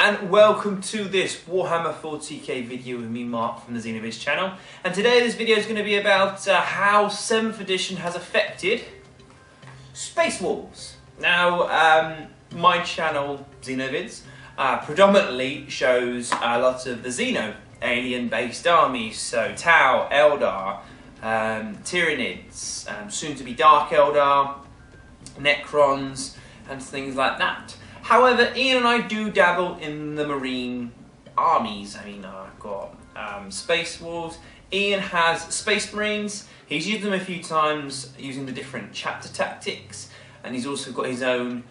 and welcome to this Warhammer 40k video with me, Mark, from the Xenovids channel. And today this video is going to be about how 7th edition has affected Space Wolves. Now, my channel, Xenovids, predominantly shows a lot of the Xeno alien-based armies, so Tau, Eldar, Tyranids, soon to be Dark Eldar, Necrons, and things like that. However, Ian and I do dabble in the marine armies. I mean, I've got Space Wolves. Ian has Space Marines. He's used them a few times using the different chapter tactics, and he's also got his own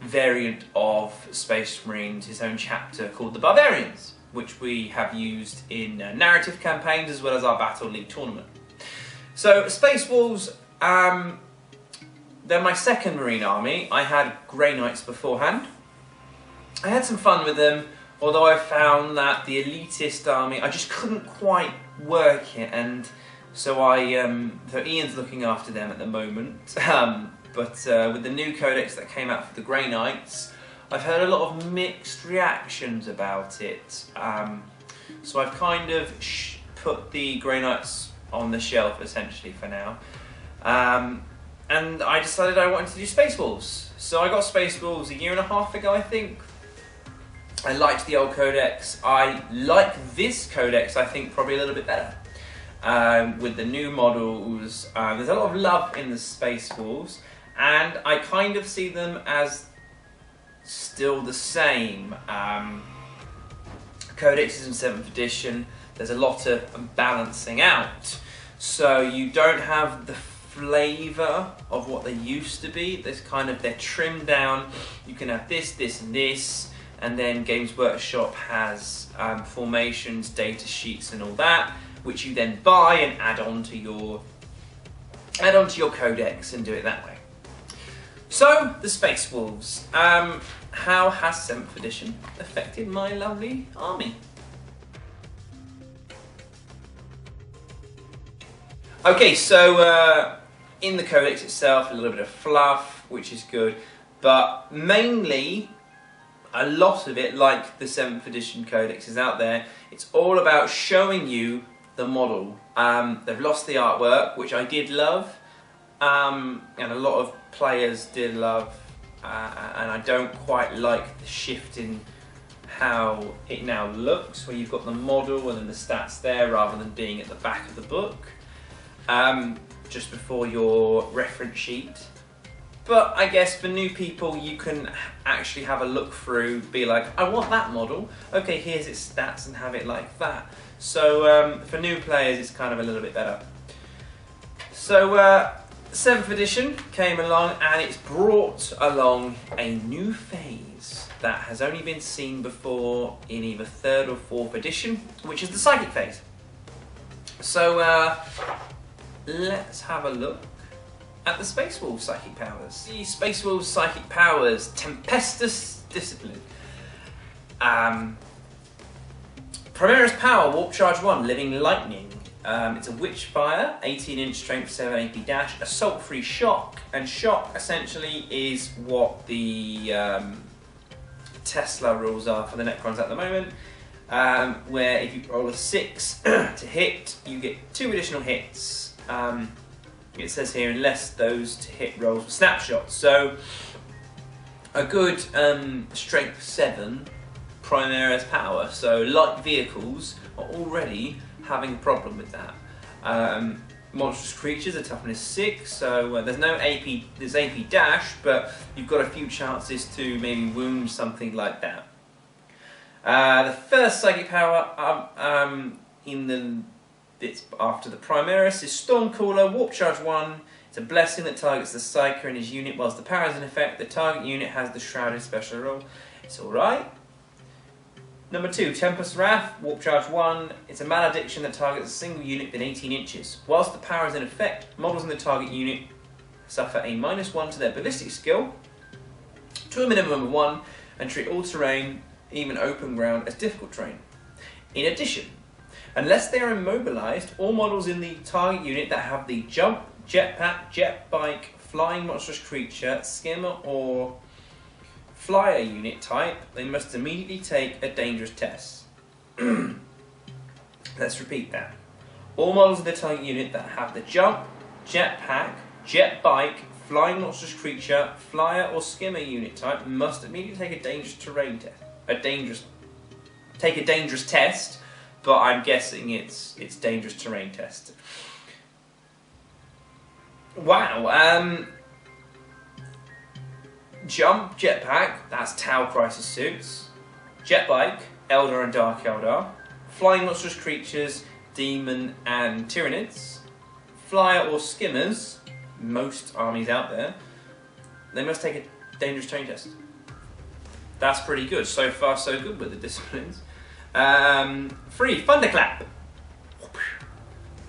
variant of Space Marines, his own chapter called the Barbarians, which we have used in narrative campaigns as well as our Battle League tournament. So, Space Wolves, they're my second marine army. I had Grey Knights beforehand. I had some fun with them, although I found that the elitist army, I just couldn't quite work it, and so so Ian's looking after them at the moment. But with the new codex that came out for the Grey Knights, I've heard a lot of mixed reactions about it. So I've kind of put the Grey Knights on the shelf essentially for now. And I decided I wanted to do Space Wolves. So I got Space Wolves a year and a half ago, I think. I liked the old codex. I like this codex, I think, probably a little bit better. With the new models, there's a lot of love in the Space Wolves, and I kind of see them as still the same. Codex is in 7th edition. There's a lot of balancing out. So you don't have the flavour of what they used to be. There's kind of, they're trimmed down. You can have this, this and this, and then Games Workshop has formations, data sheets and all that, which you then buy and add on to your codex and do it that way. So, the Space Wolves. How has 7th edition affected my lovely army? Okay, so in the codex itself, a little bit of fluff, which is good, but mainly a lot of it, like the 7th edition codex is out there, it's all about showing you the model. They've lost the artwork, which I did love, and a lot of players did love, and I don't quite like the shift in how it now looks, where you've got the model and then the stats there rather than being at the back of the book. Just before your reference sheet. But I guess for new people, you can actually have a look through, be like, I want that model. Okay, here's its stats, and have it like that. So for new players, it's kind of a little bit better. So 7th edition came along, and it's brought along a new phase that has only been seen before in either 3rd or 4th edition, which is the Psychic phase. So let's have a look at the Space Wolves Psychic powers. The Space Wolves Psychic powers, Tempestus Discipline. Primaris Power, Warp Charge 1, Living Lightning. It's a Witchfire, 18-inch strength, 7 AP dash, Assault-free Shock, and Shock essentially is what the Tesla rules are for the Necrons at the moment, where if you roll a 6 to hit, you get 2 additional hits. It says here, unless those to hit rolls for snapshots. So a good strength 7 Primaris power. So light vehicles are already having a problem with that. Monstrous creatures are toughness 6, so there's no AP. There's AP dash, but you've got a few chances to maybe wound something like that. The first psychic power it's after the Primaris is Stormcaller, Warp Charge 1. It's a blessing that targets the Psyker and his unit whilst the power is in effect. The target unit has the Shrouded special roll. It's alright. Number 2, Tempest Wrath, Warp Charge 1. It's a malediction that targets a single unit within 18 inches. Whilst the power is in effect, models in the target unit suffer a -1 to their ballistic skill, to a minimum of 1, and treat all terrain, even open ground, as difficult terrain. In addition, unless they are immobilized, all models in the target unit that have the jump, jetpack, jet bike, flying monstrous creature, skimmer, or flyer unit type, they must immediately take a dangerous test. Let's repeat that. All models of the target unit that have the jump, jetpack, jet bike, flying monstrous creature, flyer or skimmer unit type must immediately take a dangerous terrain test. Take a dangerous test, but I'm guessing it's dangerous terrain test. Wow. Jump, jetpack, that's Tau Crisis suits. Jet bike, Eldar and Dark Eldar. Flying monstrous creatures, Demon and Tyranids. Flyer or skimmers, most armies out there, they must take a dangerous terrain test. That's pretty good. So far, so good with the disciplines. 3, Thunderclap.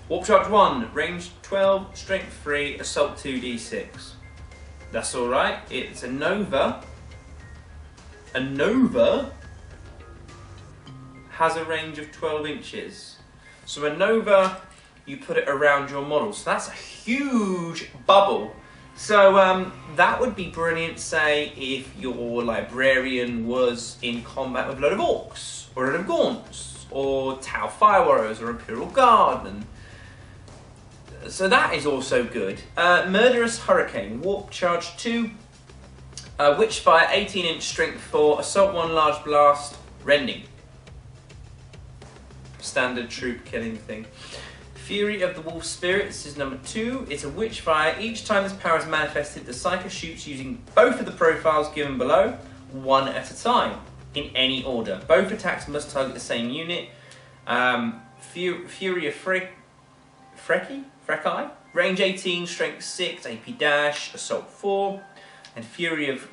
Warp Charge 1, range 12, strength 3, assault 2d6. That's alright. It's a Nova. A Nova has a range of 12 inches. So a Nova, you put it around your model. So that's a huge bubble. So that would be brilliant, say, if your librarian was in combat with a load of orcs, or a load of gaunts, or Tau Fire Warriors, or Imperial Guard. And so that is also good. Murderous Hurricane, Warp Charge 2, Witchfire, 18-inch, strength 4, Assault 1, large blast, rending. Standard troop killing thing. Fury of the Wolf Spirits is number 2. It's a Witchfire. Each time this power is manifested, the Psyker shoots using both of the profiles given below, one at a time, in any order. Both attacks must target the same unit. Fury of Frecky? Range 18, strength 6, AP dash, assault 4. And Fury of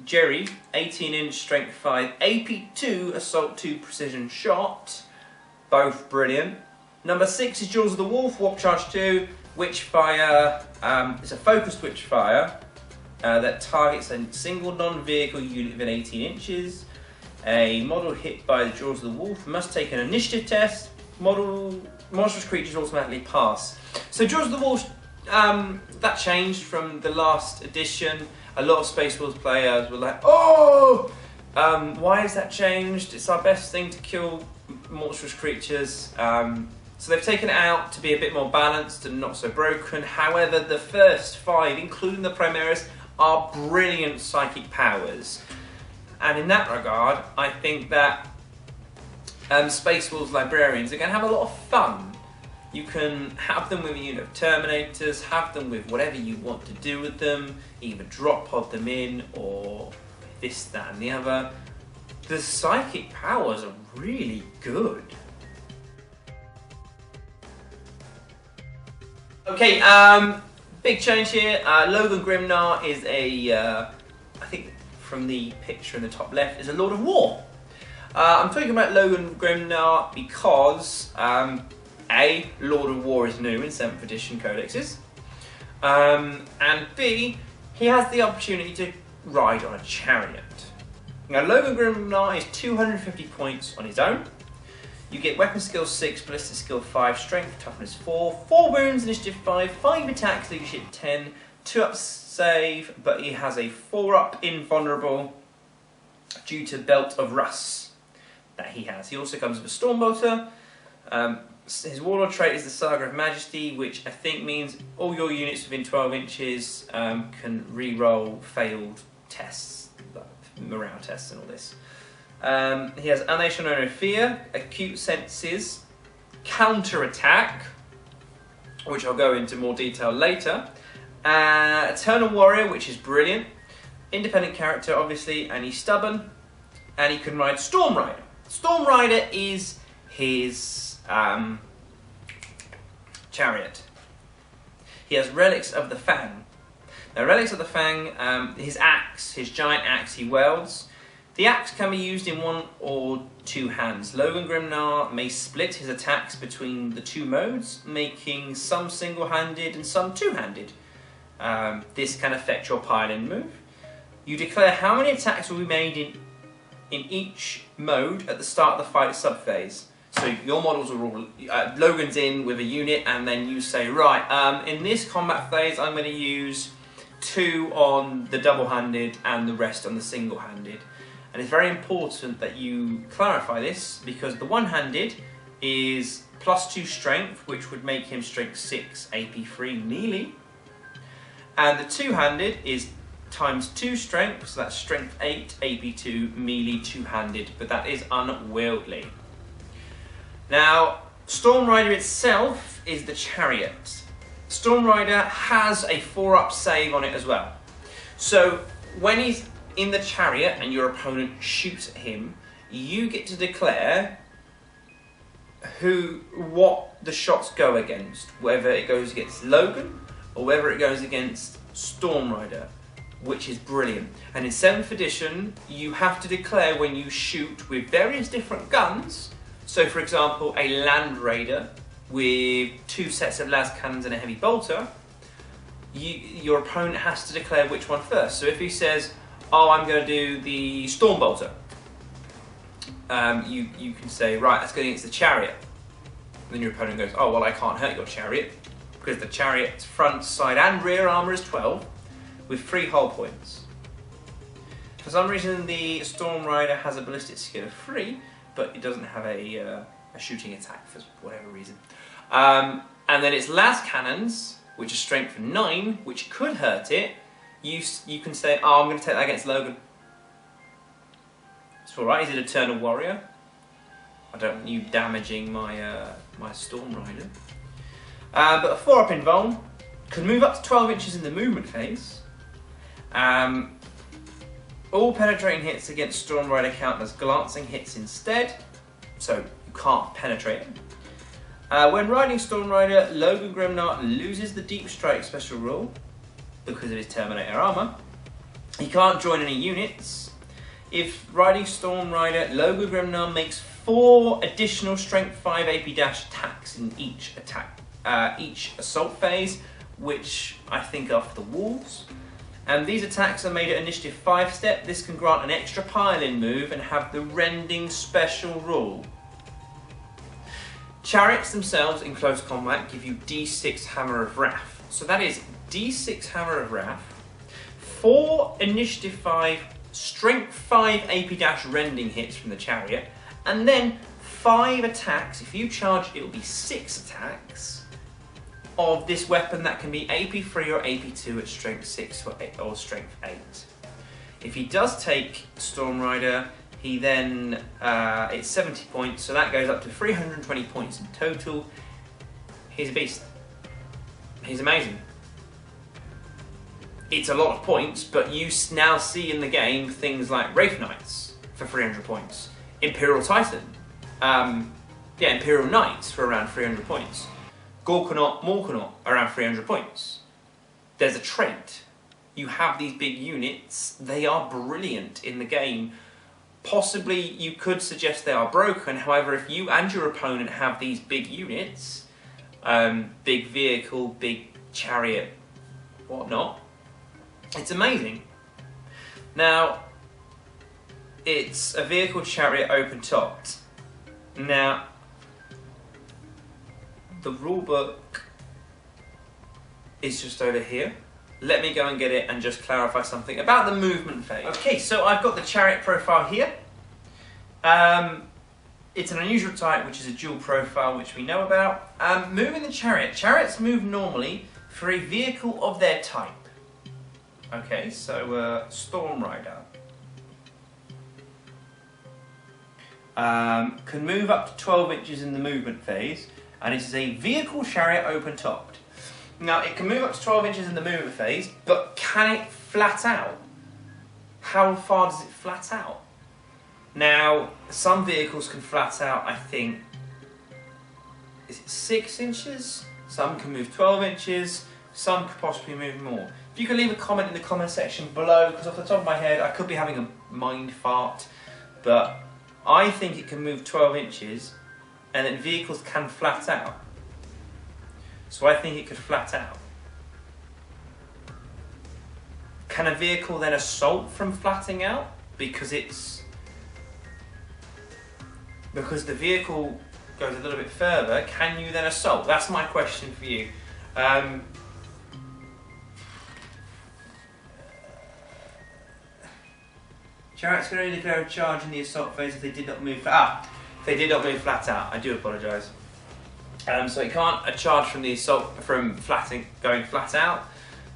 Jerry, 18-inch, strength 5, AP 2, assault 2, precision shot. Both brilliant. Number 6 is Jaws of the Wolf, Warp Charge 2, Witchfire. It's a focused Witchfire that targets a single non-vehicle unit within 18 inches. A model hit by the Jaws of the Wolf must take an initiative test. Monstrous creatures automatically pass. So Jaws of the Wolf, that changed from the last edition. A lot of Space Wolves players were like, oh! Why has that changed? It's our best thing to kill monstrous creatures. So they've taken it out to be a bit more balanced and not so broken. However, the first 5, including the Primaris, are brilliant psychic powers. And in that regard, I think that Space Wolves Librarians are going to have a lot of fun. You can have them with a unit of Terminators, have them with whatever you want to do with them, either drop pod them in or this, that and the other. The psychic powers are really good. Okay, big change here. Logan Grimnar is I think from the picture in the top left, is a Lord of War. I'm talking about Logan Grimnar because A, Lord of War is new in 7th edition codexes, and B, he has the opportunity to ride on a chariot. Now Logan Grimnar is 250 points on his own. You get weapon skill 6, ballistic skill 5, strength, toughness 4, 4 wounds, initiative 5, 5 attacks, leadership 10, 2-up save, but he has a 4-up invulnerable due to Belt of Russ that he has. He also comes with a Stormbolter. His warlord trait is the Saga of Majesty, which I think means all your units within 12 inches can re-roll failed tests, like morale tests and all this. He has Unnation No Fear, Acute Senses, Counterattack, which I'll go into more detail later. Eternal Warrior, which is brilliant. Independent character, obviously, and he's stubborn. And he can ride Storm Rider. Storm Rider is his chariot. He has Relics of the Fang. Now, Relics of the Fang, his axe, his giant axe he wields. The axe can be used in 1 or 2 hands. Logan Grimnar may split his attacks between the 2 modes, making some single-handed and some 2-handed. This can affect your pile-in move. You declare how many attacks will be made in each mode at the start of the fight subphase. So your models are all, Logan's in with a unit, and then you say, right, in this combat phase I'm going to use 2 on the double-handed and the rest on the single-handed. And it's very important that you clarify this, because the one-handed is +2 strength, which would make him strength 6, AP3 melee. And the two-handed is ×2 strength, so that's strength 8, AP2 melee two-handed, but that is unwieldy. Now, Storm Rider itself is the chariot. Storm Rider has a 4-up save on it as well. So when he's in the chariot and your opponent shoots at him, you get to declare what the shots go against, whether it goes against Logan or whether it goes against Storm Rider, which is brilliant. And in 7th edition, you have to declare when you shoot with various different guns. So for example, a Land Raider with 2 sets of las cannons and a heavy bolter, your opponent has to declare which one first. So if he says, oh, I'm going to do the Storm Bolter, you can say, right, that's going against the chariot. And then your opponent goes, oh, well, I can't hurt your chariot, because the chariot's front, side and rear armour is 12, with 3 hull points. For some reason, the Storm Rider has a ballistic skill of 3, but it doesn't have a shooting attack for whatever reason. And then its las cannons, which is strength 9, which could hurt it. You can say, oh, I'm going to take that against Logan. It's alright, he's an Eternal Warrior. I don't want you damaging my my Storm Rider. But a 4-up invuln can move up to 12 inches in the movement phase. All penetrating hits against Storm Rider count as glancing hits instead, so you can't penetrate him. When riding Storm Rider, Logan Grimnar loses the Deep Strike special rule because of his Terminator armour. He can't join any units. If riding Storm Rider, Logan Grimnar makes 4 additional Strength 5 AP dash attacks in each assault phase, which I think are for the walls. And these attacks are made at Initiative 5 step. This can grant an extra pile-in move and have the Rending special rule. Chariots themselves in close combat give you D6 Hammer of Wrath. So that is D6 Hammer of Wrath, 4 Initiative 5 Strength 5 AP dash Rending hits from the chariot, and then 5 attacks. If you charge, it will be 6 attacks of this weapon that can be AP3 or AP2 at strength 6 or strength 8. If he does take Storm Rider, he then, it's 70 points, so that goes up to 320 points in total. He's a beast. He's amazing. It's a lot of points, but you now see in the game things like Wraith Knights for 300 points, Imperial Titan, Imperial Knights for around 300 points. Gorkanaut, Morkanaut, around 300 points. There's a trait. You have these big units, they are brilliant in the game. Possibly you could suggest they are broken, however, if you and your opponent have these big units, big vehicle, big chariot, whatnot, it's amazing. Now, it's a vehicle chariot open topped. Now, the rulebook is just over here. Let me go and get it and just clarify something about the movement phase. Okay, so I've got the chariot profile here. It's an unusual type, which is a dual profile, which we know about. Moving the chariot. Chariots move normally for a vehicle of their type. Okay, so Storm Rider can move up to 12 inches in the movement phase, and it is a vehicle chariot open topped. Now, it can move up to 12 inches in the movement phase, but can it flat out? How far does it flat out? Now, some vehicles can flat out, I think, is it 6 inches? Some can move 12 inches, some could possibly move more. If you can leave a comment in the comment section below, because off the top of my head, I could be having a mind fart, but I think it can move 12 inches, and then vehicles can flat out. So I think it could flat out. Can a vehicle then assault from flatting out? Because the vehicle goes a little bit further, can you then assault? That's my question for you. Chariots can only declare a charge in the assault phase if they did not move if they did not move flat out. I do apologise. So it can't charge from the assault going flat out.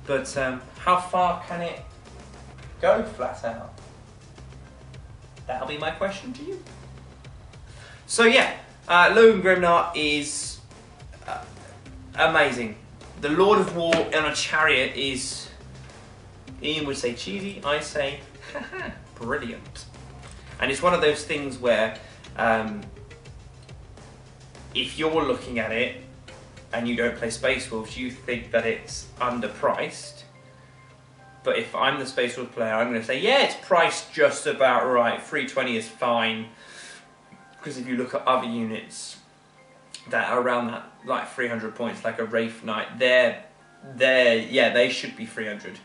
But how far can it go flat out? That'll be my question to you. So yeah, Logan Grimnar is amazing. The Lord of War on a chariot is, Ian would say cheesy, I say brilliant. And it's one of those things where if you're looking at it and you don't play Space Wolves, you think that it's underpriced. But if I'm the Space Wolves player, I'm going to say, yeah, it's priced just about right. 320 is fine. Because if you look at other units that are around that, like 300 points, like a Wraith Knight, they should be 300.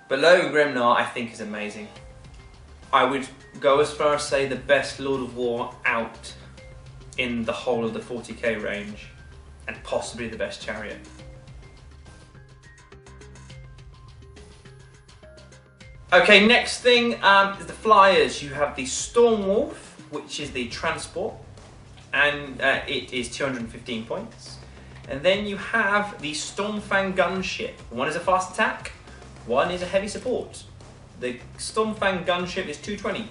But Logan Grimnar, I think, is amazing. I would go as far as say the best Lord of War out in the whole of the 40k range, and possibly the best chariot. Okay, next thing is the flyers. You have the Stormwolf, which is the transport, and it is 215 points. And then you have the Stormfang gunship. One is a fast attack, one is a heavy support. The Stormfang gunship is 220.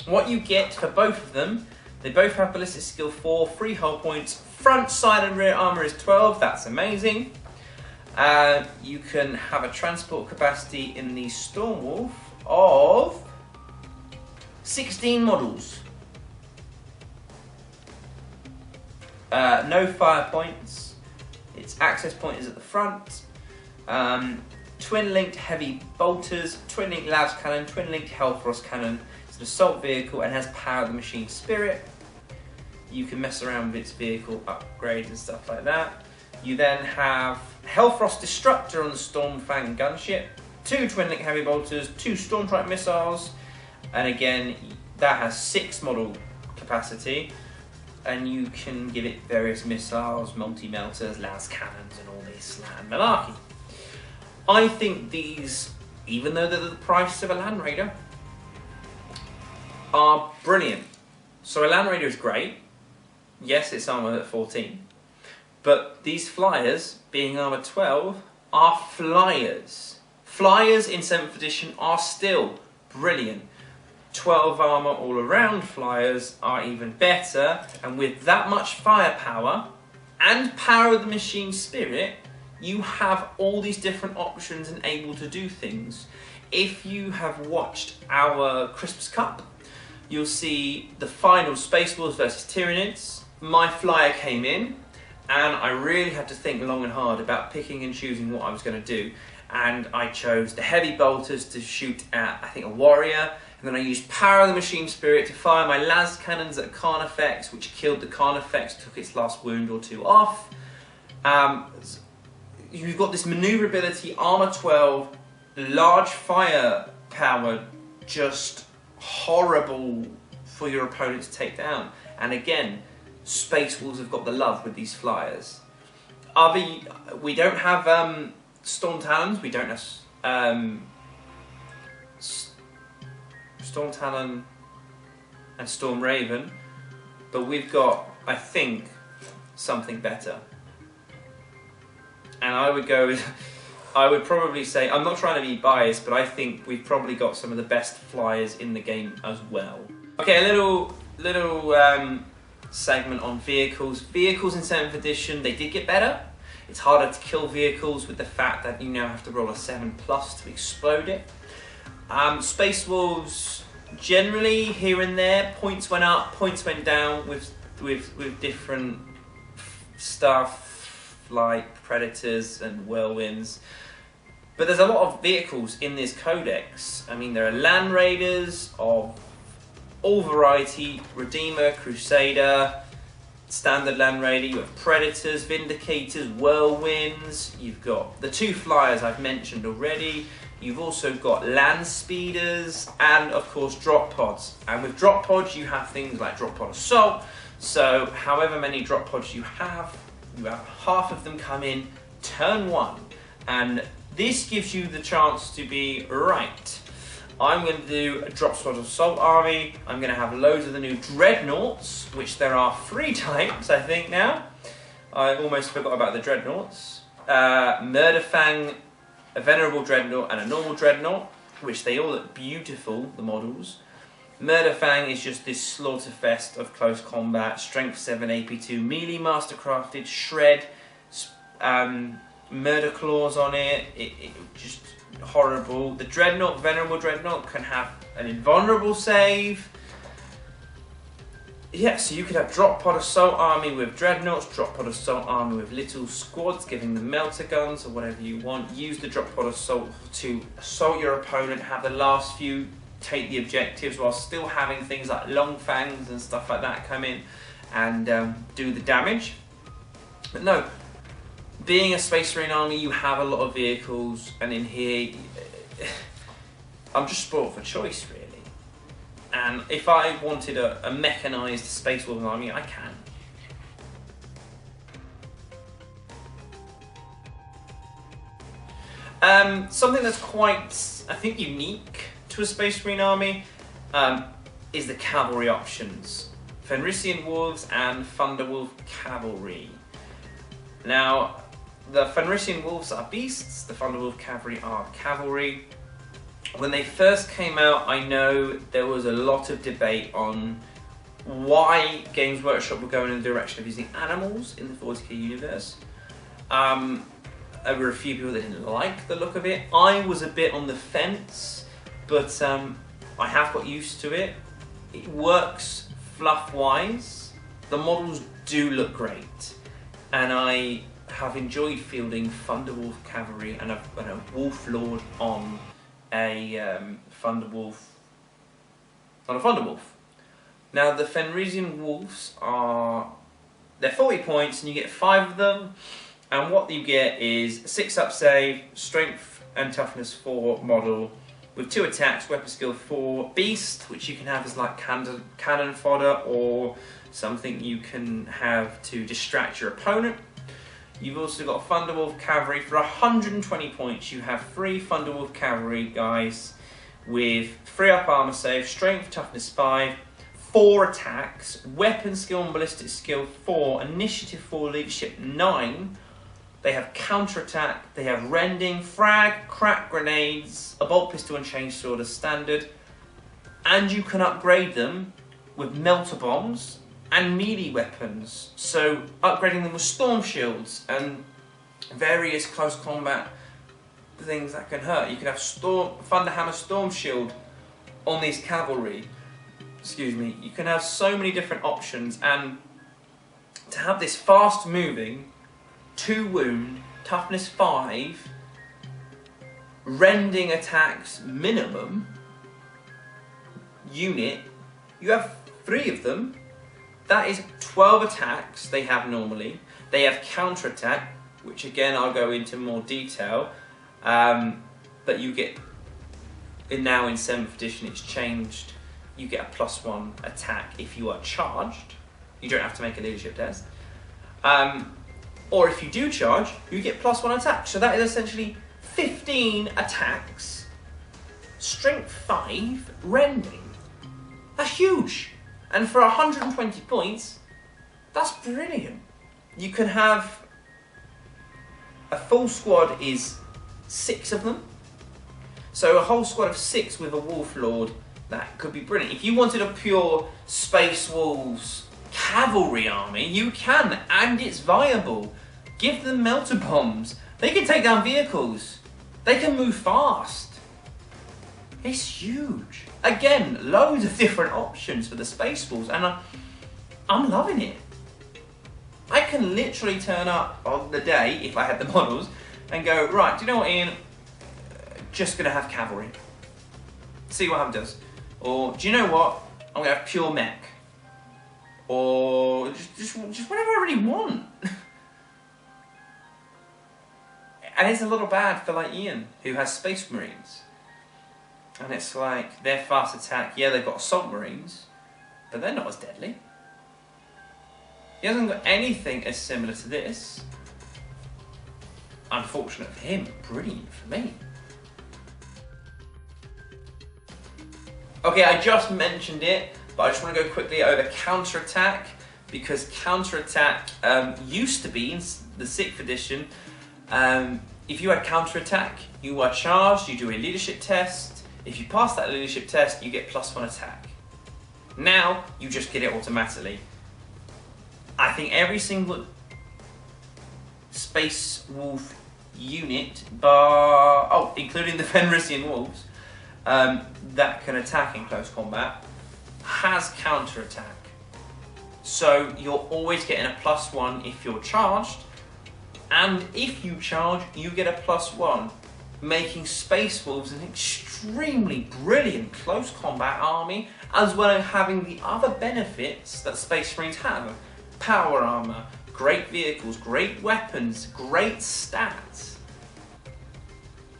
What you get for both of them, they both have ballistic skill 4, 3 hull points, front, side and rear armour is 12, that's amazing. You can have a transport capacity in the Stormwolf of 16 models. No fire points. Its access point is at the front. Twin-linked heavy bolters, twin-linked Lavs cannon, twin-linked Hellfrost cannon. It's an assault vehicle and has power of the machine spirit. You can mess around with its vehicle upgrades and stuff like that. You then have Hellfrost Destructor on the Stormfang gunship, 2 twin-linked heavy bolters, 2 Stormtrike missiles, and again that has 6 model capacity, and you can give it various missiles, multi-melters, las cannons, and all this slam malarkey. I think these, even though they're the price of a Land Raider, are brilliant. So a Land Raider is great. Yes, it's armored at 14. But these flyers, being armor 12, are flyers. Flyers in 7th edition are still brilliant. 12 armor all around flyers are even better, and with that much firepower and power of the machine spirit, you have all these different options and able to do things. If you have watched our Christmas Cup, you'll see the final Space Wolves versus Tyranids. My flyer came in, and I really had to think long and hard about picking and choosing what I was going to do. And I chose the heavy bolters to shoot at, I think, a warrior. And then I used power of the machine spirit to fire my las cannons at Carnifex, which killed the Carnifex, took its last wound or 2 off. You've got this maneuverability, armor 12, large firepower, just horrible for your opponent to take down. And again, Space Wolves have got the love with these flyers. We don't have Storm Talons, we don't have Storm Talon and Storm Raven, but we've got, I think, something better. And I would go with, I would probably say, I'm not trying to be biased, but I think we've probably got some of the best flyers in the game as well. Okay, a little segment on vehicles. Vehicles in 7th edition, they did get better. It's harder to kill vehicles with the fact that you now have to roll a 7+ to explode it. Space Wolves, generally here and there, points went up, points went down with different stuff like Predators and Whirlwinds. But there's a lot of vehicles in this codex. I mean, there are Land Raiders of all variety, Redeemer, Crusader, Standard Land Raider, you have Predators, Vindicators, Whirlwinds, you've got the 2 flyers I've mentioned already, you've also got Land Speeders, and of course Drop Pods. And with Drop Pods you have things like Drop Pod Assault, so however many Drop Pods you have half of them come in turn 1, and this gives you the chance to be right. I'm going to do a drop squad assault army. I'm going to have loads of the new dreadnoughts, which there are 3 types, I think, now. I almost forgot about the dreadnoughts. Murderfang, a venerable dreadnought, and a normal dreadnought, which they all look beautiful, the models. Murderfang is just this slaughterfest of close combat, strength 7, AP2, melee mastercrafted, shred, murder claws on it, just horrible. The dreadnought, venerable dreadnought, can have an invulnerable save. Yeah, so you could have drop pod assault army with dreadnoughts, drop pod assault army with little squads, giving them melter guns or whatever you want. Use the drop pod assault to assault your opponent, have the last few take the objectives while still having things like long fangs and stuff like that come in and do the damage. But no, being a Space Marine army, you have a lot of vehicles, and in here, I'm just spoiled for choice, really. And if I wanted a mechanised Space Wolves army, I can. Something that's quite, I think, unique to a Space Marine army is the cavalry options. Fenrisian Wolves and Thunderwolf Cavalry. Now, the Fenrisian Wolves are beasts, the Thunderwolf Cavalry are cavalry. When they first came out, I know there was a lot of debate on why Games Workshop were going in the direction of using animals in the 40k universe. There were a few people that didn't like the look of it. I was a bit on the fence, but I have got used to it. It works fluff-wise. The models do look great, and I have enjoyed fielding Thunderwolf Cavalry and a Wolf Lord on a Thunderwolf. Now the Fenrisian Wolves they're 40 points and you get 5 of them, and what you get is 6 up save, strength and toughness 4 model with 2 attacks, weapon skill 4, beast, which you can have as like cannon fodder or something you can have to distract your opponent. You've also got Thunderwolf Cavalry. For 120 points, you have 3 Thunderwolf Cavalry guys with 3 up armor save, strength, toughness 5, 4 attacks, weapon skill and ballistic skill 4, initiative 4, leadership 9. They have counterattack, they have rending, frag, crack grenades, a bolt pistol and chain sword as standard, and you can upgrade them with melter bombs and melee weapons, so upgrading them with storm shields and various close combat things that can hurt. You can have Thunderhammer Storm Shield on these cavalry. Excuse me. You can have so many different options, and to have this fast moving, 2 wound, toughness 5, rending attacks minimum unit, you have 3 of them. That is 12 attacks they have normally. They have counterattack, which again I'll go into more detail, but you get, now in 7th edition it's changed, you get a +1 attack if you are charged. You don't have to make a leadership test. Or if you do charge, you get +1 attack. So that is essentially 15 attacks, strength 5, rending. That's huge. And for 120 points, that's brilliant. You can have a full squad is 6 of them. So a whole squad of 6 with a Wolf Lord, that could be brilliant. If you wanted a pure Space Wolves cavalry army, you can, and it's viable. Give them melter bombs. They can take down vehicles. They can move fast. It's huge. Again, loads of different options for the Space Wolves, and I'm loving it. I can literally turn up on the day, if I had the models, and go, right, do you know what, Ian? Just going to have cavalry. See what happens. Or, do you know what? I'm going to have pure mech. Or just whatever I really want. And it's a little bad for like Ian, who has Space Marines. And it's like, they're fast attack, yeah, they've got Assault Marines, but they're not as deadly. He hasn't got anything as similar to this. Unfortunate for him, brilliant for me. Okay, I just mentioned it, but I just want to go quickly over Counterattack, because Counterattack used to be in the 6th edition. If you had Counterattack, you are charged, you do a leadership test. If you pass that leadership test, you get +1 attack. Now, you just get it automatically. I think every single Space Wolf unit, including the Fenrisian Wolves, that can attack in close combat, has Counterattack. So you're always getting a +1 if you're charged, and if you charge, you get a +1, making Space Wolves an extremely brilliant close combat army, as well as having the other benefits that Space Marines have. Power armor, great vehicles, great weapons, great stats.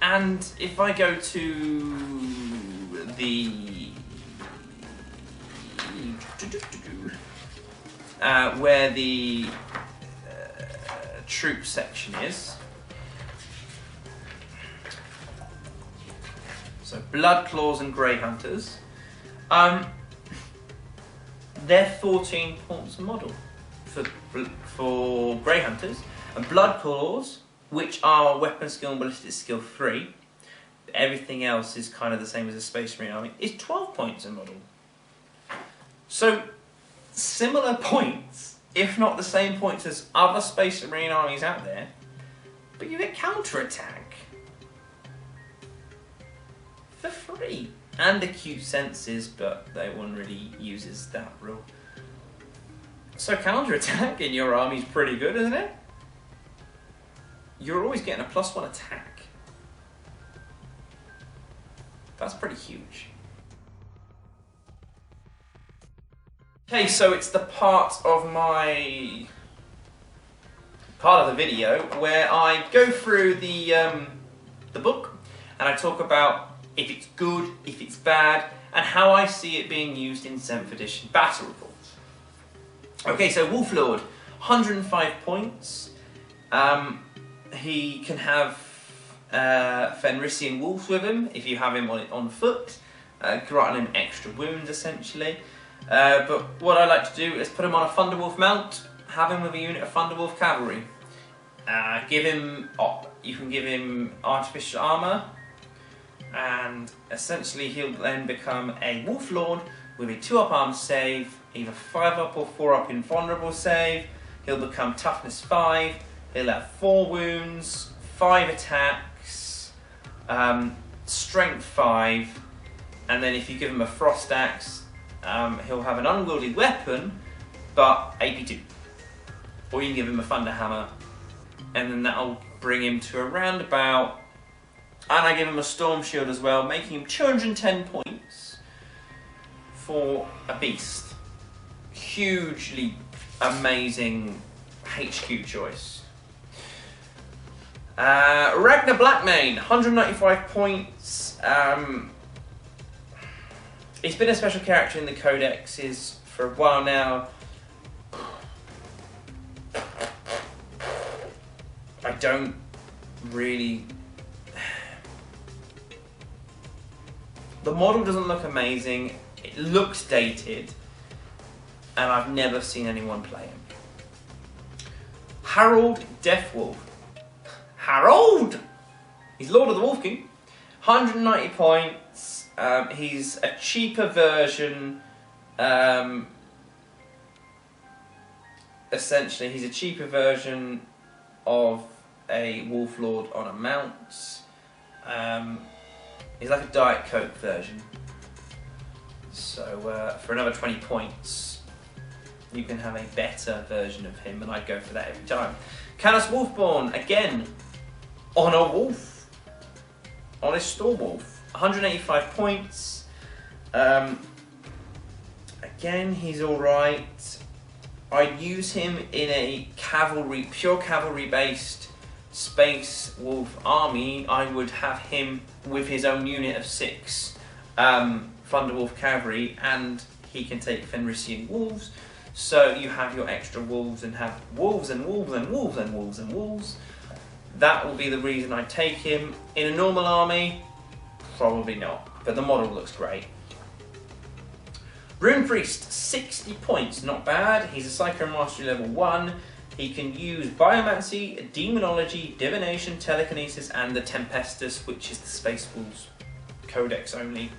And if I go to the where the troop section is, so Blood Claws and Grey Hunters, they're 14 points a model for Grey Hunters, and Blood Claws, which are weapon skill and ballistic skill 3, everything else is kind of the same as a Space Marine army, is 12 points a model. So similar points, if not the same points as other Space Marine armies out there, but you get Counterattack for free. And acute senses, but no one really uses that rule. So Counterattack in your army is pretty good, isn't it? You're always getting a +1 attack. That's pretty huge. Okay, so it's the part of the video where I go through the book and I talk about if it's good, if it's bad, and how I see it being used in 7th edition battle reports. Okay, so Wolflord, 105 points. He can have Fenrisian wolves with him if you have him on foot, granting him extra wounds essentially. But what I like to do is put him on a Thunderwolf mount, have him with a unit of Thunderwolf Cavalry. You can give him artificial armor, and essentially he'll then become a Wolf Lord with a 2-up arm save, either 5-up or 4-up invulnerable save. He'll become toughness 5, he'll have 4 wounds, 5 attacks, strength 5, and then if you give him a frost axe, he'll have an unwieldy weapon, but AP 2. Or you can give him a thunder hammer, and then that'll bring him to around about. And I give him a Storm Shield as well, making him 210 points for a beast. Hugely amazing HQ choice. Ragnar Blackmane, 195 points. He's been a special character in the codexes for a while now. I don't really... The model doesn't look amazing, it looks dated, and I've never seen anyone play him. Harold Deathwolf. Harold! He's Lord of the Wolf King. 190 points. He's a cheaper version. Essentially, he's a cheaper version of a Wolf Lord on a mount. He's like a Diet Coke version. So for another 20 points, you can have a better version of him, and I'd go for that every time. Canis Wolfborn, again, on a wolf. On a Storm Wolf. 185 points. Again, he's alright. I'd use him in a cavalry, pure cavalry based Space Wolf army. I would have him with his own unit of 6 Thunderwolf Cavalry, and he can take Fenrisian Wolves. So you have your extra wolves and have wolves and wolves and wolves and wolves and wolves. That will be the reason I take him. In a normal army, probably not, but the model looks great. Rune Priest, 60 points, not bad. He's a Psycho Mastery level 1. He can use Biomancy, Demonology, Divination, Telekinesis, and the Tempestus, which is the Space Wolves Codex only.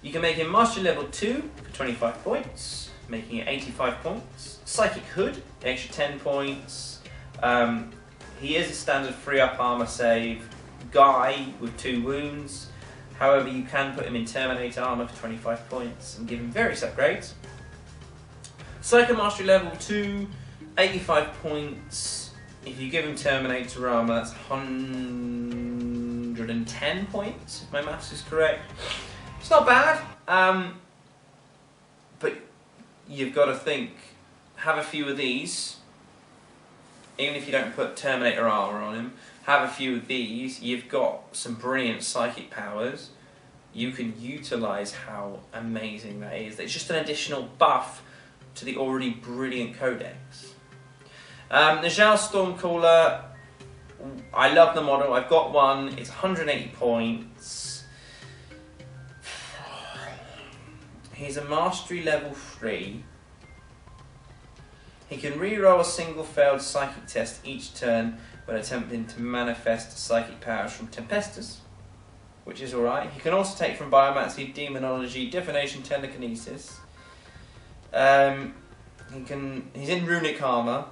You can make him Mastery level 2 for 25 points, making it 85 points. Psychic Hood, extra 10 points. He is a standard free up armor save guy with 2 wounds. However, you can put him in Terminator armor for 25 points and give him various upgrades. Psycho Mastery level 2, 85 points. If you give him Terminator armor, that's 110 points, if my maths is correct. It's not bad, but you've got to think, have a few of these, even if you don't put Terminator armor on him, have a few of these, you've got some brilliant psychic powers. You can utilise how amazing that is. It's just an additional buff to the already brilliant codex. Najal Stormcaller, I love the model, I've got one, it's 180 points. He's a Mastery level 3. He can reroll a single failed psychic test each turn when attempting to manifest psychic powers from Tempestus, which is alright. He can also take from Biomancy, Demonology, Divination, Telekinesis. He's in Runic armor.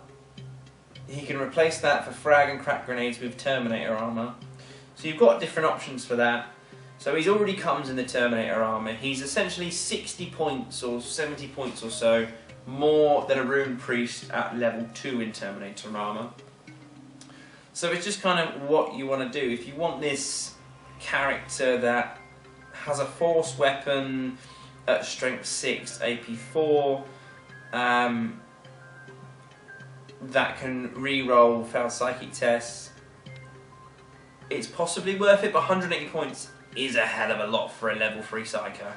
He can replace that for frag and crack grenades with Terminator armor. So you've got different options for that. So he already comes in the Terminator armor. He's essentially 60 points or 70 points or so more than a Rune Priest at level 2 in Terminator armor. So it's just kind of what you want to do. If you want this character that has a force weapon at strength 6, AP 4, that can re-roll failed psychic tests, it's possibly worth it, but 180 points is a hell of a lot for a level 3 Psycho.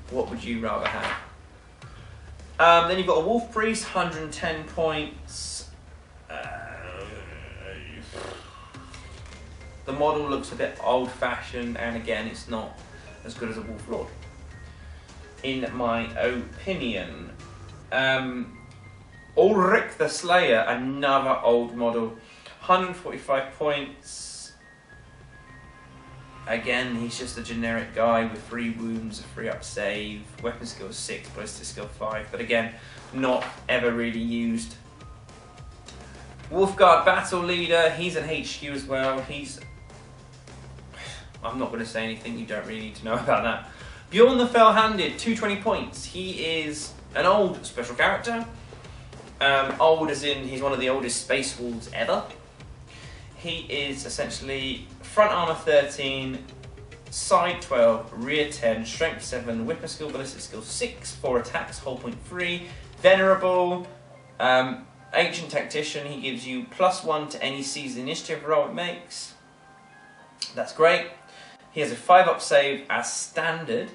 What would you rather have? Then you've got a Wolf Priest, 110 points. The model looks a bit old-fashioned, and again, it's not as good as a Wolf Lord, in my opinion. Ulrich the Slayer, another old model, 145 points. Again, he's just a generic guy with 3 wounds, a 3-up save, weapon skill 6, ballistic skill 5, but again, not ever really used. Wolfguard Battle Leader, he's an HQ as well. I'm not going to say anything, you don't really need to know about that. Bjorn the Fell-Handed, 220 points. He is an old special character. Old as in he's one of the oldest Space Wolves ever. He is essentially front armor 13, side 12, rear 10, strength 7, weapon skill, ballistic skill 6, 4 attacks, hull point 3, venerable, ancient tactician. He gives you +1 to any season initiative roll it makes. That's great. He has a 5-up save as standard.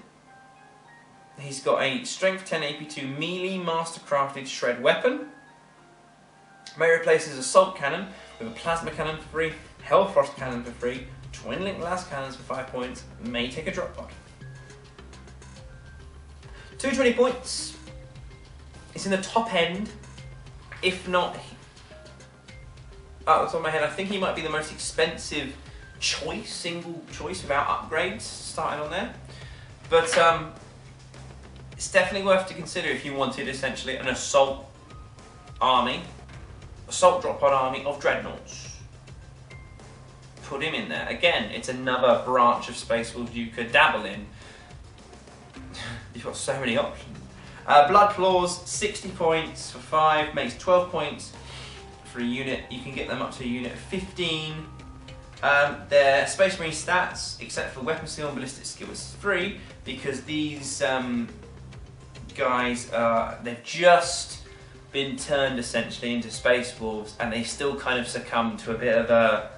He's got a strength 10 AP2 melee mastercrafted shred weapon. May replace his assault cannon with a plasma cannon for free, hellfrost cannon for free, twin link las cannons for 5 points, may take a drop pod. 220 points. It's in the top end, if not, out of the top of my head, I think he might be the most expensive choice, single choice without upgrades starting on there. But it's definitely worth to consider if you wanted essentially an assault drop pod army of dreadnoughts. Put him in there. Again, it's another branch of Space Wolves you could dabble in. You've got so many options. Blood Claws, 60 points for 5, makes 12 points for a unit. You can get them up to a unit of 15. Their Space Marine stats, except for weapon skill and ballistic skill, is 3, because these guys, they've just been turned essentially into Space Wolves, and they still kind of succumb to a bit of a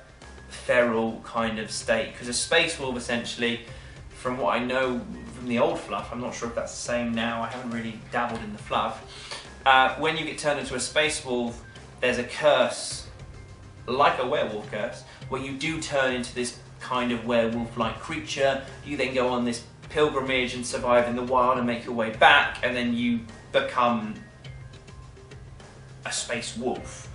feral kind of state. Because a Space Wolf, essentially, from what I know from the old fluff, I'm not sure if that's the same now, I haven't really dabbled in the fluff, when you get turned into a Space Wolf, there's a curse, like a werewolf curse, where you do turn into this kind of werewolf-like creature. You then go on this pilgrimage and survive in the wild and make your way back, and then you become a space wolf.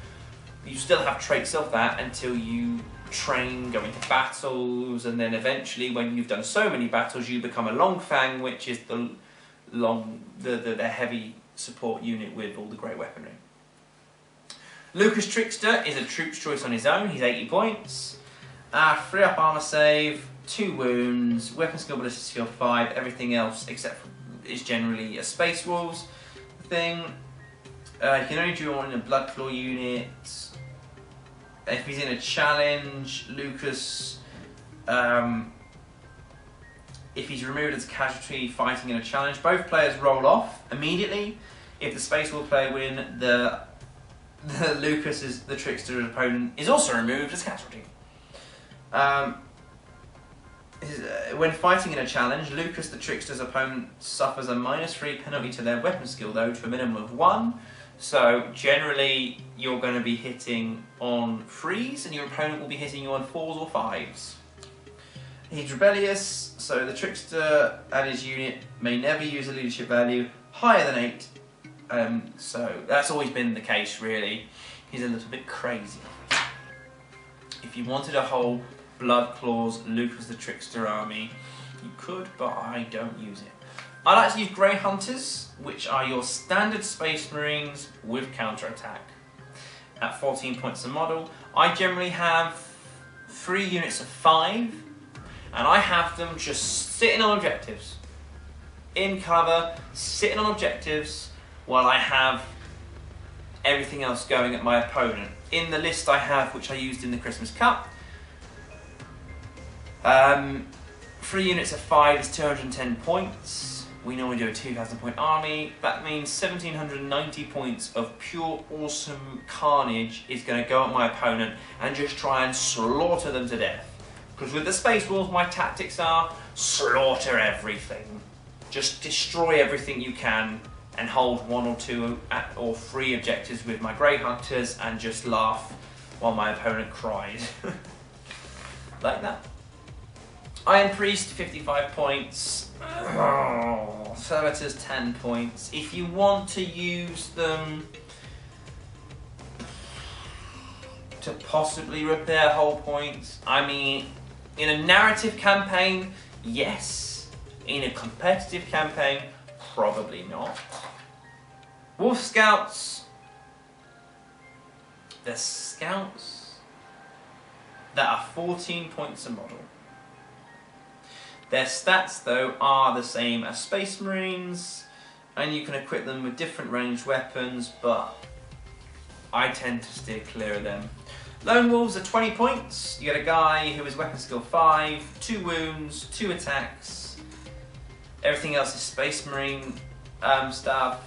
You still have traits of that until you train, go into battles, and then eventually when you've done so many battles you become a long fang, which is the heavy support unit with all the great weaponry. Lucas Trickster is a troop's choice on his own. He's 80 points. 3 up armor save, 2 wounds, weapon skill, ballistic skill 5. Everything else except for is generally a Space Wolves thing. You can only do one in a Bloodclaw unit. If he's in a challenge, Lucas, if he's removed as a casualty fighting in a challenge, both players roll off immediately. If the Space Wolf player win, the Lucas, the Trickster's opponent, is also removed as casualty. When fighting in a challenge, Lucas, the Trickster's opponent, suffers a -3 penalty to their weapon skill, though, to a minimum of 1. So generally, you're going to be hitting on 3s, and your opponent will be hitting you on 4s or 5s. He's rebellious, so the Trickster and his unit may never use a leadership value higher than 8. So that's always been the case, really. He's a little bit crazy. If you wanted a whole Bloodclaws Lucas the Trickster army, you could, but I don't use it. I like to use Grey Hunters, which are your standard Space Marines with Counterattack. At 14 points a model, I generally have 3 units of 5, and I have them just sitting on objectives. In cover, sitting on objectives, while I have everything else going at my opponent. In the list I have, which I used in the Christmas Cup, 3 units of 5 is 210 points. We normally do a 2,000 point army. That means 1,790 points of pure awesome carnage is going to go at my opponent and just try and slaughter them to death. Because with the Space Wolves, my tactics are slaughter everything. Just destroy everything you can and hold 1 or 2 or 3 objectives with my Grey Hunters and just laugh while my opponent cries. Like that. Iron Priest, 55 points. Servitors, 10 points. If you want to use them to possibly repair hull points, I mean, in a narrative campaign, yes. In a competitive campaign, probably not. Wolf Scouts. The Scouts that are 14 points a model. Their stats, though, are the same as Space Marines, and you can equip them with different ranged weapons, but I tend to steer clear of them. Lone Wolves are 20 points. You get a guy who is weapon skill 5, 2 wounds, 2 attacks. Everything else is Space Marine stuff.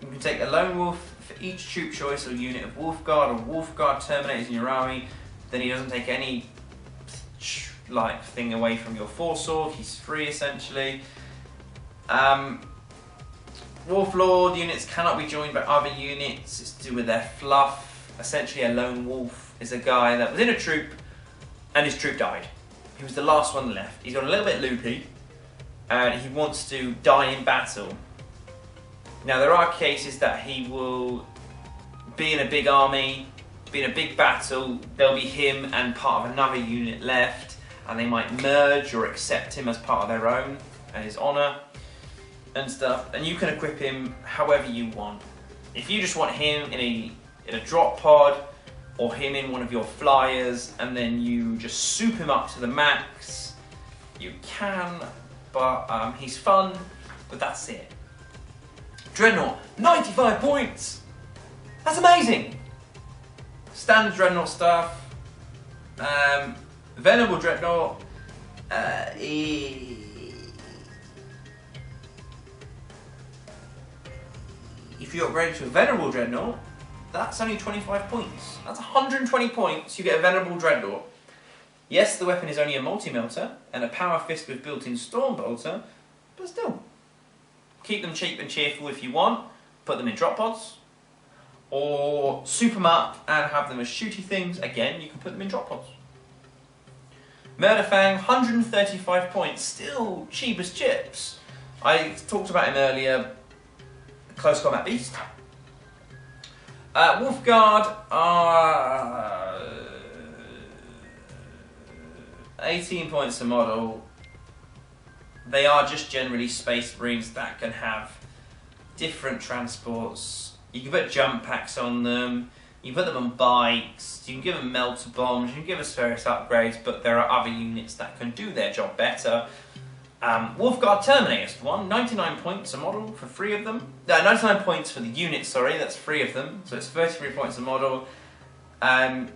You can take a Lone Wolf for each troop choice or unit of Wolf Guard or Wolf Guard Terminators in your army. Then he doesn't take any thing away from your force org. He's free essentially. Wolf Lord units cannot be joined by other units. It's to do with their fluff. Essentially, a lone wolf is a guy that was in a troop and his troop died. He was the last one left. He's got a little bit loopy and he wants to die in battle. Now, there are cases that he will be in a big army, be in a big battle. There'll be him and part of another unit left, and they might merge or accept him as part of their own and his honour and stuff. And you can equip him however you want. If you just want him in a drop pod or him in one of your flyers and then you just soup him up to the max, you can, but he's fun, but that's it. Dreadnought, 95 points! That's amazing! Standard Dreadnought stuff. Venerable Dreadnought. If you upgrade to a Venerable Dreadnought, that's only 25 points. That's 120 points, you get a Venerable Dreadnought. Yes, the weapon is only a multi-melter and a power fist with built-in storm bolter, but still. Keep them cheap and cheerful if you want. Put them in drop pods. Or soup them up and have them as shooty things. Again, you can put them in drop pods. Murderfang, 135 points, still cheap as chips. I talked about him earlier, close combat beast. Wolfguard are 18 points a model. They are just generally Space Marines that can have different transports. You can put jump packs on them, you can put them on bikes, you can give them melter bombs, you can give us various upgrades, but there are other units that can do their job better. Wolfguard Terminators, 99 points a model for 3 of them. 99 points for the unit, sorry, that's 3 of them, so it's 33 points a model. A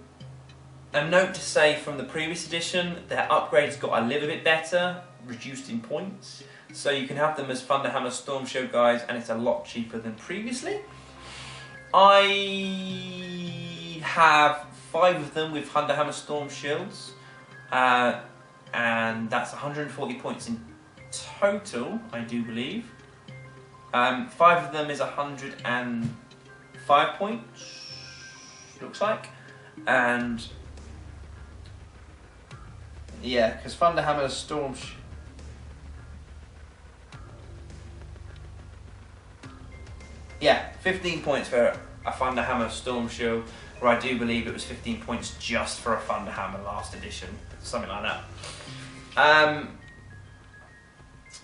note to say from the previous edition, their upgrades got a little bit better, reduced in points, so you can have them as Thunderhammer Storm Shield guys, and it's a lot cheaper than previously. I have 5 of them with Thunderhammer Storm Shields, and that's 140 points in total, I do believe. 5 of them is 105 points, looks like, and yeah, because Thunderhammer Storm yeah, 15 points for a Thunderhammer Storm Shield, or I do believe it was 15 points just for a Thunderhammer last edition, something like that.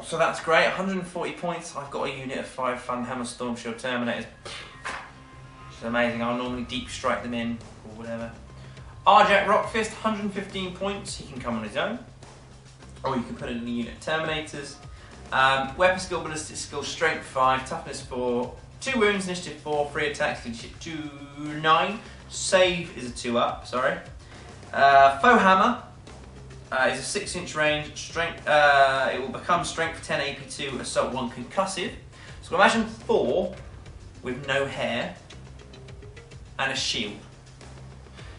So that's great, 140 points. I've got a unit of 5 Thunderhammer Storm Shield Terminators. It's amazing. I'll normally deep strike them in or whatever. Arjack Rockfist, 115 points. He can come on his own, or you can put it in a unit of Terminators. Weapon skill, ballistic skill, strength 5, toughness 4, 2 wounds, initiative 4, 3 attacks, leadership 9. Save is a 2-up, sorry. Foe Hammer is a 6-inch range, strength. It will become strength 10, AP 2, assault 1, concussive. So imagine Thor with no hair and a shield.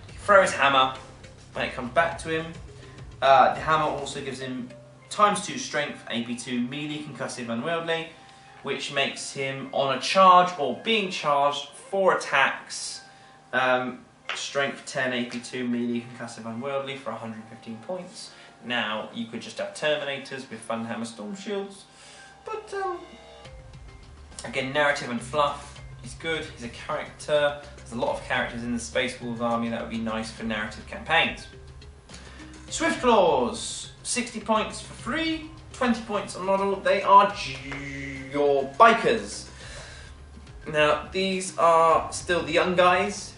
You throw his hammer, when it comes back to him, the hammer also gives him ×2 strength, AP 2, melee, concussive, unwieldy, which makes him on a charge or being charged 4 attacks, strength 10, AP 2, melee, concussive, unwieldy for 115 points. Now, you could just have Terminators with Thunderhammer Storm Shields, but again, narrative and fluff is good. He's a character. There's a lot of characters in the Space Wolves army that would be nice for narrative campaigns. Swift Claws, 60 points for 3, 20 points a model. They are your bikers. Now, these are still the young guys,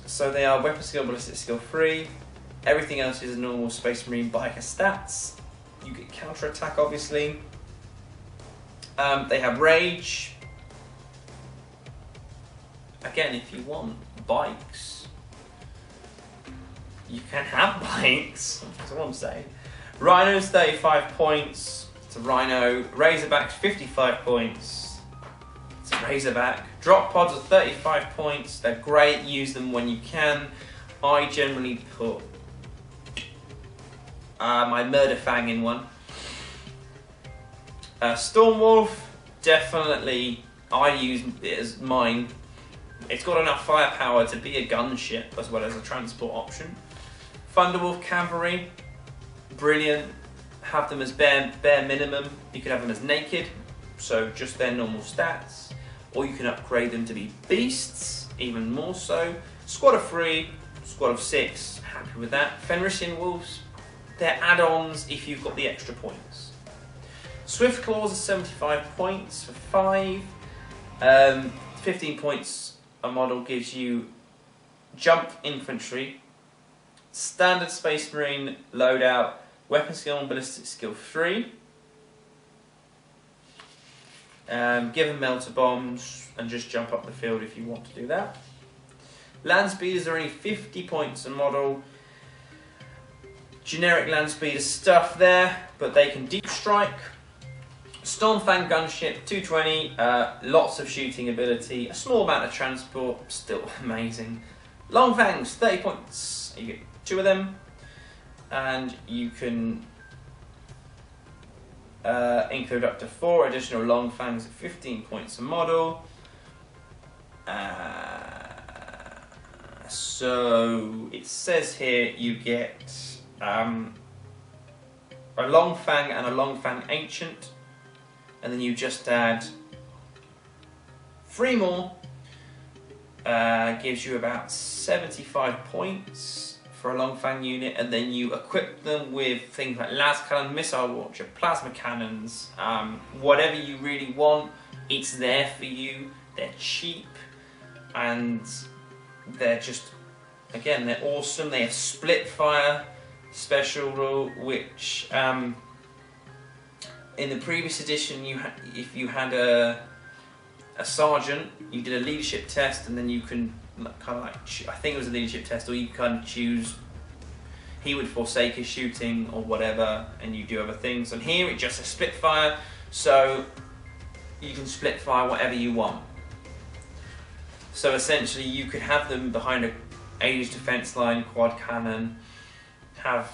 so they are weapon skill, ballistic skill 3. Everything else is normal Space Marine biker stats. You get counterattack, obviously. They have rage. Again, if you want bikes, you can have bikes. That's what I'm saying. Rhino's 35 points. It's a Rhino. Razorback's 55 points. It's a Razorback. Drop pods are 35 points. They're great. Use them when you can. I generally put my Murderfang in one. Stormwolf, definitely I use it as mine. It's got enough firepower to be a gunship as well as a transport option. Thunderwolf Cavalry, brilliant. Have them as bare minimum. You could have them as naked, so just their normal stats, or you can upgrade them to be beasts, even more so. Squad of 3, squad of 6, happy with that. Fenrisian Wolves, they're add-ons if you've got the extra points. Swift Claws are 75 points for 5. 15 points a model gives you jump infantry, standard Space Marine loadout, weapon skill and ballistic skill 3. Give them melter bombs and just jump up the field if you want to do that. Land speeders are only 50 points a model. Generic land speeder stuff there, but they can deep strike. Stormfang gunship, 220, lots of shooting ability, a small amount of transport, still amazing. Longfangs, 30 points, you get 2 of them, and you can include up to 4 additional Longfangs at 15 points a model. So it says here you get a long fang and a long fang ancient, and then you just add 3 more. Gives you about 75 points for a long fang unit, and then you equip them with things like las cannon, missile launcher, plasma cannons, whatever you really want. It's there for you. They're cheap, and they're just, again, they're awesome. They have split fire special rule, which in the previous edition, if you had a sergeant, you did a leadership test, and then you can kind of like, I think it was a leadership test, or you can choose, he would forsake his shooting or whatever, and you do other things. And here it just says split fire, so you can split fire whatever you want. So essentially you could have them behind a Age defense line, quad cannon, have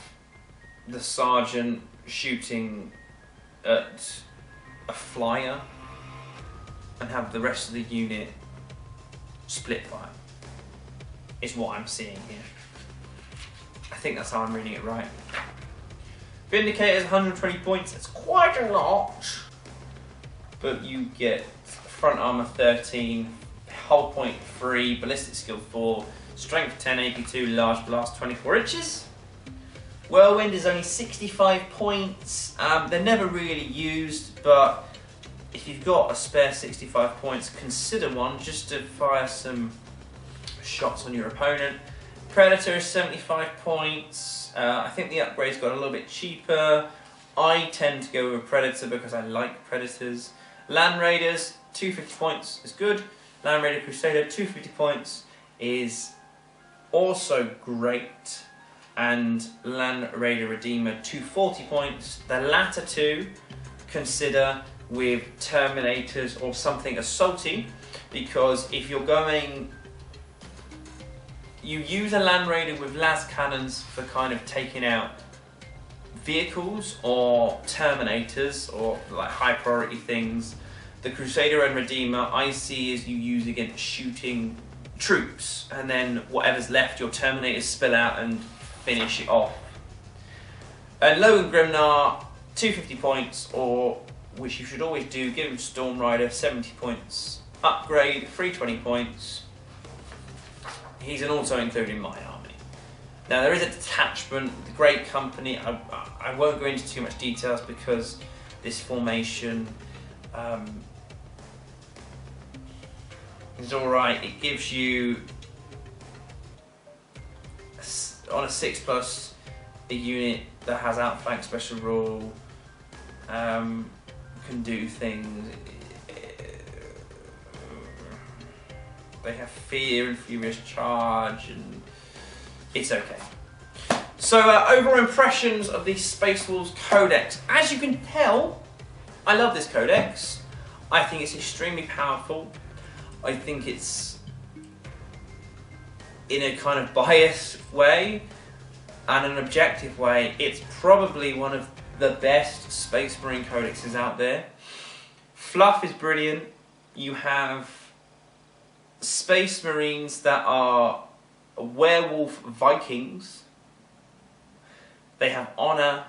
the sergeant shooting at a flyer, and have the rest of the unit split fire, is what I'm seeing here. I think that's how I'm reading it right. Vindicator's 120 points, it's quite a lot, but you get front armor 13, hull point 3, ballistic skill 4, strength 10, AP 2, large blast 24 inches. Whirlwind is only 65 points. They're never really used, but if you've got a spare 65 points, consider one just to fire some shots on your opponent. Predator is 75 points. I think the upgrade's got a little bit cheaper. I tend to go with Predator because I like Predators. Land Raiders, 250 points is good. Land Raider Crusader, 250 points is also great. And Land Raider Redeemer, 240 points. The latter two consider with Terminators or something assaulty, because if you're going, you use a Land Raider with las cannons for kind of taking out vehicles or Terminators or like high priority things. The Crusader and Redeemer I see as you use against shooting troops, and then whatever's left your Terminators spill out and finish it off. And Logan Grimnar, 250 points, or which you should always do, give him Storm Rider, 70 points. Upgrade, 320 points. He's an auto included in my army. Now there is a detachment, the Great Company. I won't go into too much details because this formation is alright. It gives you, on a 6+, a unit that has outflank special rule, can do things. They have fear and furious charge, and it's okay. So overall impressions of the Space Wolves Codex. As you can tell, I love this codex. I think it's extremely powerful. I think it's, in a kind of biased way and an objective way, it's probably one of the best Space Marine codexes out there. Fluff is brilliant. You have Space Marines that are werewolf Vikings. They have honor.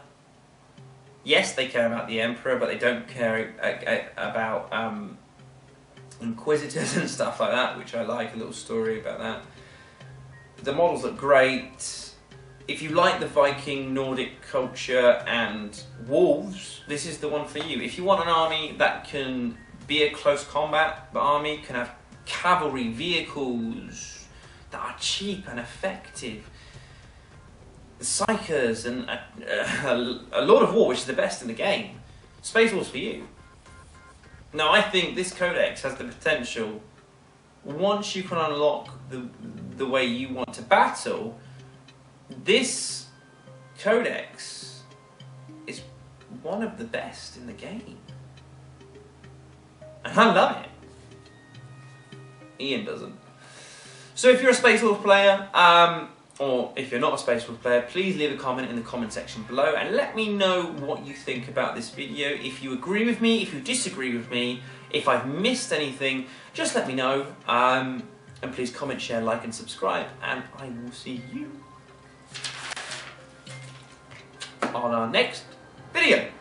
Yes, they care about the Emperor, but they don't care about Inquisitors and stuff like that, which I like, a little story about that. The models look great. If you like the Viking, Nordic culture and wolves, this is the one for you. If you want an army that can be a close combat army, can have cavalry vehicles that are cheap and effective, Psychers and a Lord of War, which is the best in the game, Space Wolves for you. Now I think this codex has the potential, once you can unlock the way you want to battle, this codex is one of the best in the game. And I love it. Ian doesn't. So if you're a Space Wolves player, or if you're not a Space Wolves player, please leave a comment in the comment section below and let me know what you think about this video. If you agree with me, if you disagree with me, if I've missed anything, just let me know. And please comment, share, like and subscribe, and I will see you on our next video.